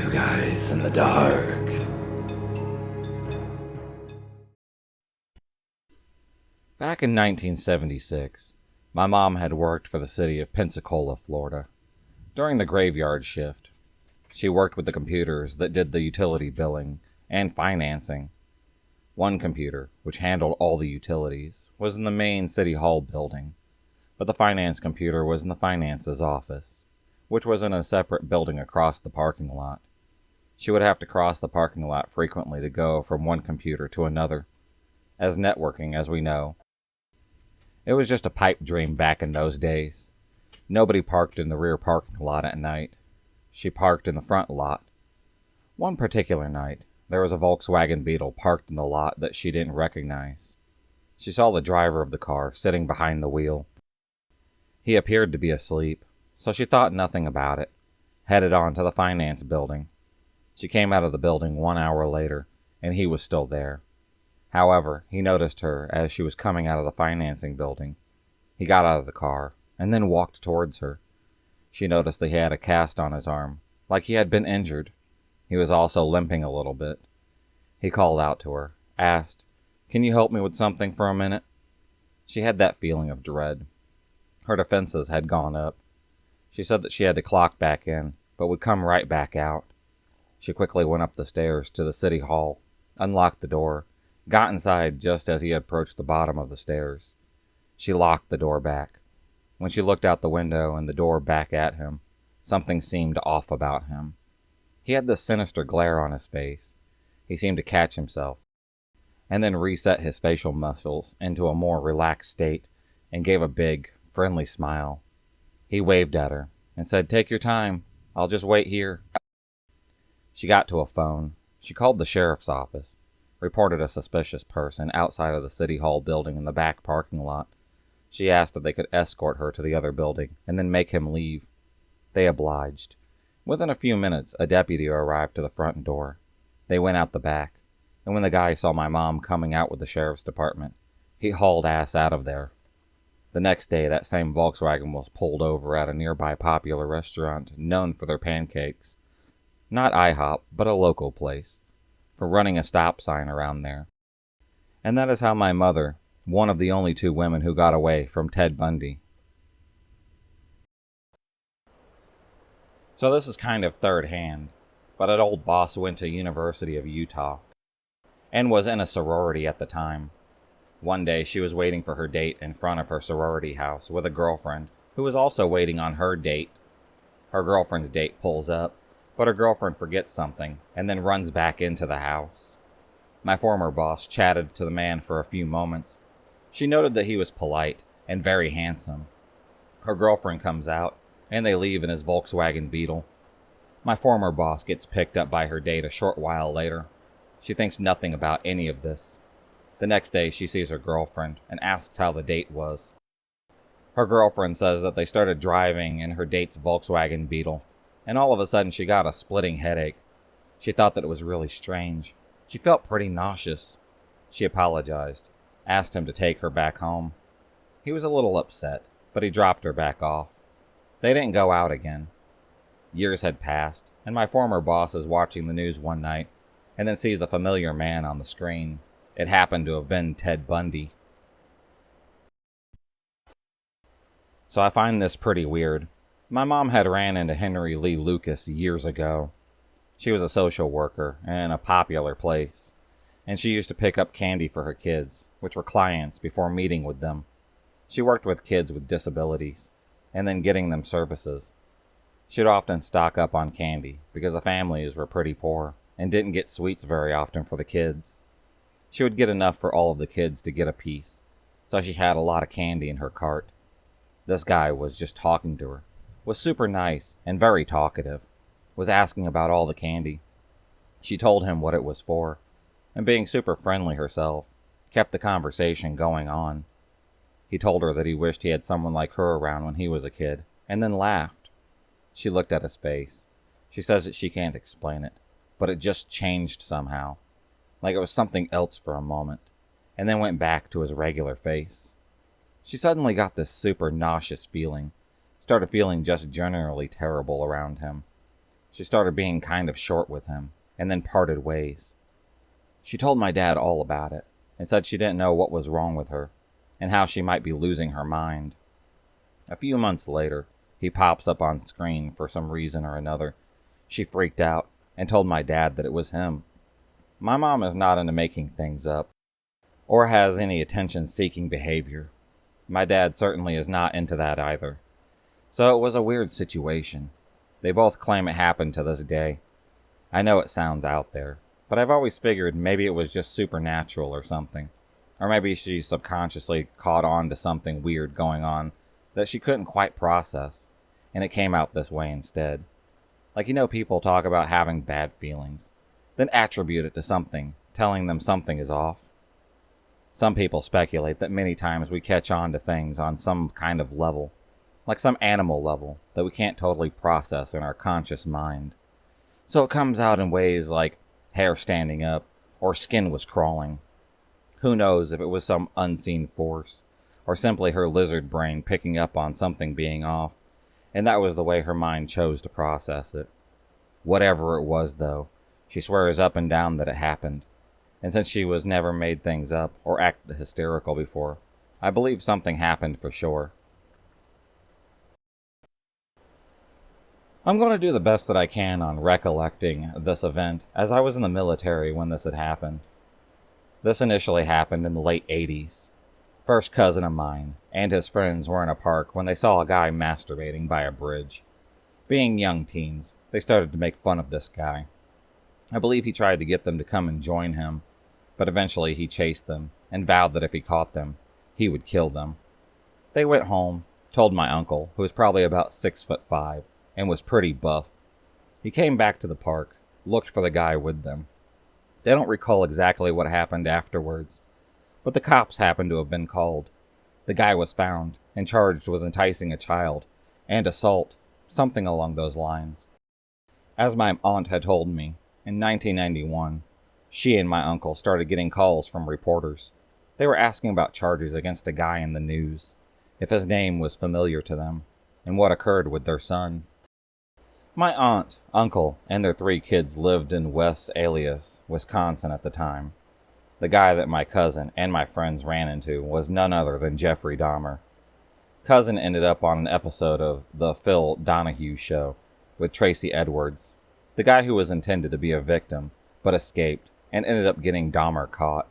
Two Guys in the Dark. Back in 1976, my mom had worked for the city of Pensacola, Florida. During the graveyard shift, she worked with the computers that did the utility billing and financing. One computer, which handled all the utilities, was in the main city hall building, but the finance computer was in the finance's office, which was in a separate building across the parking lot. She would have to cross the parking lot frequently to go from one computer to another. As networking, as we know, it was just a pipe dream back in those days. Nobody parked in the rear parking lot at night. She parked in the front lot. One particular night, there was a Volkswagen Beetle parked in the lot that she didn't recognize. She saw the driver of the car sitting behind the wheel. He appeared to be asleep, so she thought nothing about it, headed on to the finance building. She came out of the building 1 hour later, and he was still there. However, he noticed her as she was coming out of the financing building. He got out of the car, and then walked towards her. She noticed that he had a cast on his arm, like he had been injured. He was also limping a little bit. He called out to her, asked, "Can you help me with something for a minute?" She had that feeling of dread. Her defenses had gone up. She said that she had to clock back in, but would come right back out. She quickly went up the stairs to the city hall, unlocked the door, got inside just as he approached the bottom of the stairs. She locked the door back. When she looked out the window and the door back at him, something seemed off about him. He had this sinister glare on his face. He seemed to catch himself, and then reset his facial muscles into a more relaxed state and gave a big, friendly smile. He waved at her and said, "Take your time. I'll just wait here." She got to a phone. She called the sheriff's office, reported a suspicious person outside of the city hall building in the back parking lot. She asked if they could escort her to the other building and then make him leave. They obliged. Within a few minutes, a deputy arrived to the front door. They went out the back, and when the guy saw my mom coming out with the sheriff's department, he hauled ass out of there. The next day, that same Volkswagen was pulled over at a nearby popular restaurant known for their pancakes. Not IHOP, but a local place, for running a stop sign around there. And that is how my mother, one of the only two women who got away from Ted Bundy. So this is kind of third hand, but an old boss went to University of Utah and was in a sorority at the time. One day she was waiting for her date in front of her sorority house with a girlfriend who was also waiting on her date. Her girlfriend's date pulls up, but her girlfriend forgets something and then runs back into the house. My former boss chatted to the man for a few moments. She noted that he was polite and very handsome. Her girlfriend comes out, and they leave in his Volkswagen Beetle. My former boss gets picked up by her date a short while later. She thinks nothing about any of this. The next day, she sees her girlfriend and asks how the date was. Her girlfriend says that they started driving in her date's Volkswagen Beetle, and all of a sudden she got a splitting headache. She thought that it was really strange. She felt pretty nauseous. She apologized, asked him to take her back home. He was a little upset, but he dropped her back off. They didn't go out again. Years had passed, and my former boss is watching the news one night and then sees a familiar man on the screen. It happened to have been Ted Bundy. So I find this pretty weird. My mom had ran into Henry Lee Lucas years ago. She was a social worker in a popular place, and she used to pick up candy for her kids, which were clients, before meeting with them. She worked with kids with disabilities, and then getting them services. She'd often stock up on candy because the families were pretty poor and didn't get sweets very often for the kids. She would get enough for all of the kids to get a piece, so she had a lot of candy in her cart. This guy was just talking to her, was super nice and very talkative, was asking about all the candy. She told him what it was for, and being super friendly herself, kept the conversation going on. He told her that he wished he had someone like her around when he was a kid, and then laughed. She looked at his face. She says that she can't explain it, but it just changed somehow, like it was something else for a moment, and then went back to his regular face. She suddenly got this super nauseous feeling, started feeling just generally terrible around him. She started being kind of short with him, and then parted ways. She told my dad all about it, and said she didn't know what was wrong with her, and how she might be losing her mind. A few months later, he pops up on screen for some reason or another. She freaked out, and told my dad that it was him. My mom is not into making things up, or has any attention-seeking behavior. My dad certainly is not into that either. So it was a weird situation. They both claim it happened to this day. I know it sounds out there, but I've always figured maybe it was just supernatural or something. Or maybe she subconsciously caught on to something weird going on that she couldn't quite process, and it came out this way instead. Like, people talk about having bad feelings, then attribute it to something, telling them something is off. Some people speculate that many times we catch on to things on some kind of level, like some animal level that we can't totally process in our conscious mind. So it comes out in ways like hair standing up or skin was crawling. Who knows if it was some unseen force or simply her lizard brain picking up on something being off, and that was the way her mind chose to process it. Whatever it was, though, she swears up and down that it happened. And since she was never made things up or acted hysterical before, I believe something happened for sure. I'm going to do the best that I can on recollecting this event, as I was in the military when this had happened. This initially happened in the late 80s. First cousin of mine and his friends were in a park when they saw a guy masturbating by a bridge. Being young teens, they started to make fun of this guy. I believe he tried to get them to come and join him, but eventually he chased them and vowed that if he caught them, he would kill them. They went home, told my uncle, who was probably about 6'5" and was pretty buff. He came back to the park, looked for the guy with them. They don't recall exactly what happened afterwards, but the cops happened to have been called. The guy was found and charged with enticing a child and assault, something along those lines. As my aunt had told me, in 1991, she and my uncle started getting calls from reporters. They were asking about charges against a guy in the news, if his name was familiar to them, and what occurred with their son. My aunt, uncle, and their 3 kids lived in West Alias, Wisconsin at the time. The guy that my cousin and my friends ran into was none other than Jeffrey Dahmer. Cousin ended up on an episode of the Phil Donahue Show with Tracy Edwards, the guy who was intended to be a victim, but escaped and ended up getting Dahmer caught.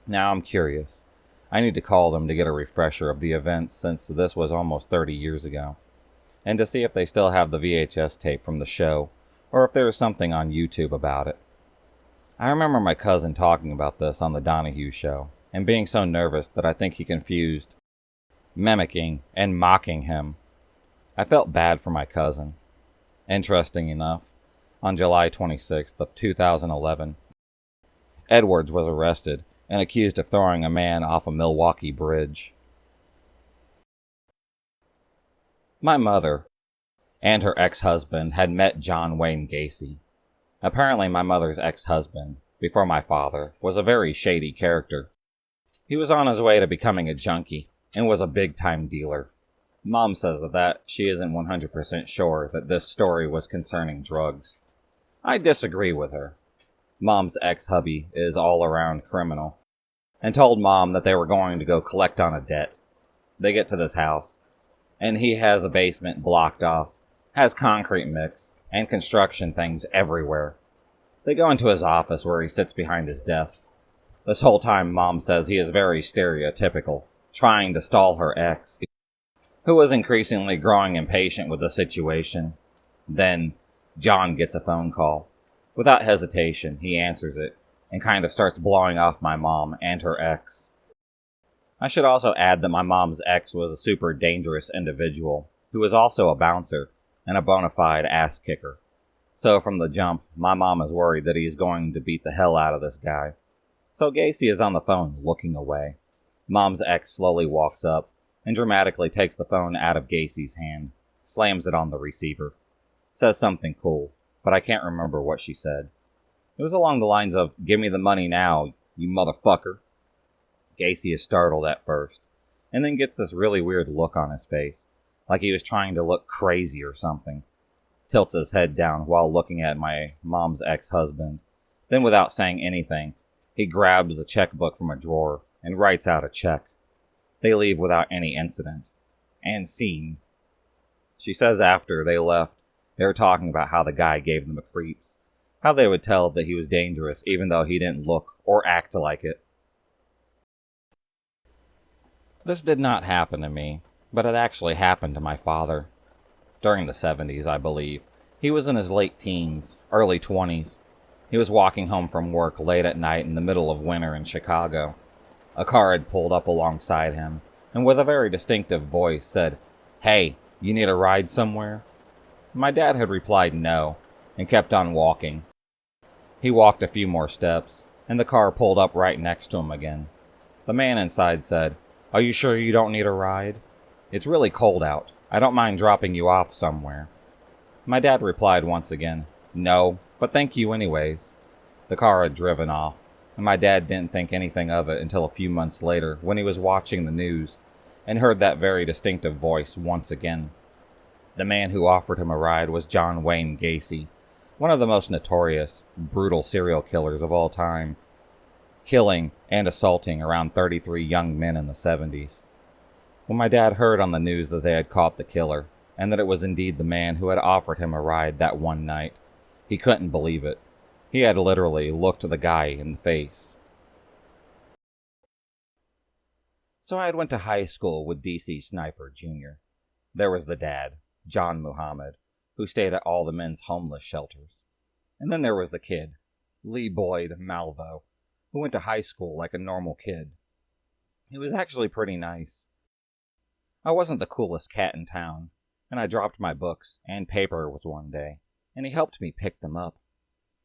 Now I'm curious. I need to call them to get a refresher of the events since this was almost 30 years ago, and to see if they still have the VHS tape from the show, or if there is something on YouTube about it. I remember my cousin talking about this on the Donahue Show, and being so nervous that I think he confused mimicking and mocking him. I felt bad for my cousin. Interesting enough, on July 26th of 2011, Edwards was arrested and accused of throwing a man off a Milwaukee bridge. My mother and her ex-husband had met John Wayne Gacy. Apparently my mother's ex-husband, before my father, was a very shady character. He was on his way to becoming a junkie and was a big-time dealer. Mom says that she isn't 100% sure that this story was concerning drugs. I disagree with her. Mom's ex-hubby is all-around criminal, and told Mom that they were going to go collect on a debt. They get to this house, and he has a basement blocked off, has concrete mix, and construction things everywhere. They go into his office where he sits behind his desk. This whole time Mom says he is very stereotypical, trying to stall her ex, who was increasingly growing impatient with the situation. Then, John gets a phone call. Without hesitation, he answers it, and kind of starts blowing off my mom and her ex. I should also add that my mom's ex was a super dangerous individual, who was also a bouncer, and a bona fide ass kicker. So from the jump, my mom is worried that he is going to beat the hell out of this guy. So Gacy is on the phone, looking away. Mom's ex slowly walks up, and dramatically takes the phone out of Gacy's hand, slams it on the receiver. Says something cool, but I can't remember what she said. It was along the lines of, "Give me the money now, you motherfucker." Gacy is startled at first, and then gets this really weird look on his face, like he was trying to look crazy or something. tilts his head down while looking at my mom's ex-husband. Then, without saying anything, he grabs a checkbook from a drawer and writes out a check. They leave without any incident. And scene. She says after they left, they were talking about how the guy gave them the creeps. How they would tell that he was dangerous even though he didn't look or act like it. This did not happen to me, but it actually happened to my father. During the 70s, I believe. He was in his late teens, early 20s. He was walking home from work late at night in the middle of winter in Chicago. A car had pulled up alongside him, and with a very distinctive voice said, "Hey, you need a ride somewhere?" My dad had replied no, and kept on walking. He walked a few more steps, and the car pulled up right next to him again. The man inside said, "Are you sure you don't need a ride? It's really cold out. I don't mind dropping you off somewhere." My dad replied once again, "No, but thank you anyways." The car had driven off, and my dad didn't think anything of it until a few months later when he was watching the news and heard that very distinctive voice once again. The man who offered him a ride was John Wayne Gacy, one of the most notorious, brutal serial killers of all time, killing and assaulting around 33 young men in the 70s. When my dad heard on the news that they had caught the killer, and that it was indeed the man who had offered him a ride that one night, he couldn't believe it. He had literally looked the guy in the face. So I had went to high school with DC Sniper Jr. There was the dad, John Muhammad, who stayed at all the men's homeless shelters. And then there was the kid, Lee Boyd Malvo, who went to high school like a normal kid. He was actually pretty nice. I wasn't the coolest cat in town, and I dropped my books and papers one day, and he helped me pick them up.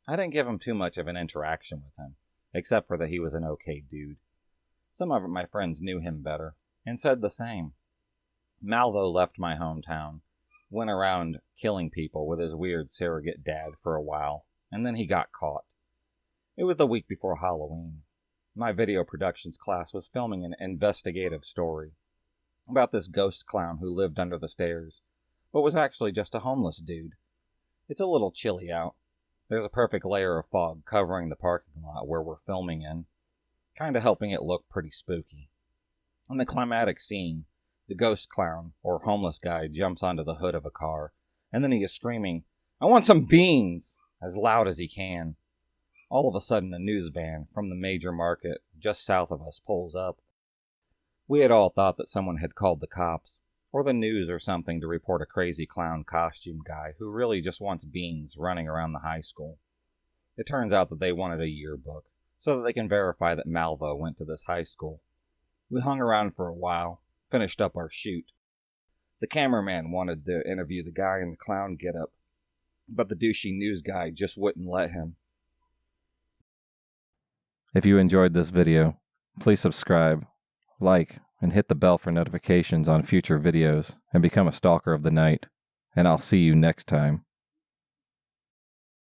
I didn't give him too much of an interaction with him, except for that he was an okay dude. Some of my friends knew him better, and said the same. Malvo left my hometown, went around killing people with his weird surrogate dad for a while, and then he got caught. It was the week before Halloween. My video productions class was filming an investigative story about this ghost clown who lived under the stairs, but was actually just a homeless dude. It's a little chilly out. There's a perfect layer of fog covering the parking lot where we're filming in, kind of helping it look pretty spooky. In the climatic scene, the ghost clown, or homeless guy, jumps onto the hood of a car, and then he is screaming, "I want some beans!" as loud as he can. All of a sudden, a news van from the major market just south of us pulls up. We had all thought that someone had called the cops, or the news or something, to report a crazy clown costume guy who really just wants beans running around the high school. It turns out that they wanted a yearbook, so that they can verify that Malvo went to this high school. We hung around for a while, finished up our shoot. The cameraman wanted to interview the guy in the clown getup, but the douchey news guy just wouldn't let him. If you enjoyed this video, please subscribe, like, and hit the bell for notifications on future videos, and become a stalker of the night. And I'll see you next time.